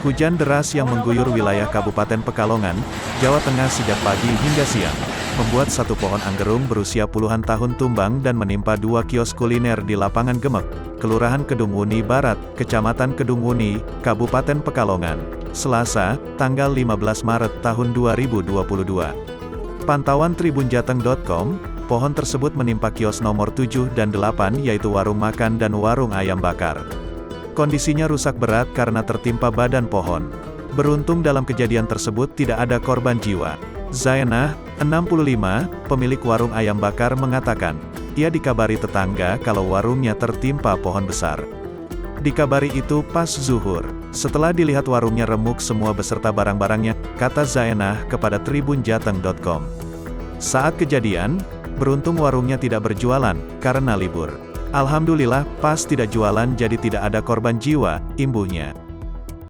Hujan deras yang mengguyur wilayah Kabupaten Pekalongan, Jawa Tengah sejak pagi hingga siang, membuat satu pohon anggerung berusia puluhan tahun tumbang dan menimpa dua kios kuliner di Lapangan Gemek, Kelurahan Kedungwuni Barat, Kecamatan Kedungwuni, Kabupaten Pekalongan, Selasa, tanggal 15 Maret tahun 2022. Pantauan tribunjateng.com, pohon tersebut menimpa kios nomor 7 dan 8 yaitu warung makan dan warung ayam bakar. Kondisinya rusak berat karena tertimpa badan pohon. Beruntung dalam kejadian tersebut tidak ada korban jiwa. Zainah, 65, pemilik warung ayam bakar mengatakan, ia dikabari tetangga kalau warungnya tertimpa pohon besar. Dikabari itu pas zuhur. Setelah dilihat warungnya remuk semua beserta barang-barangnya, kata Zainah kepada tribunjateng.com. Saat kejadian, beruntung warungnya tidak berjualan, karena libur. Alhamdulillah, pas tidak jualan jadi tidak ada korban jiwa, imbuhnya.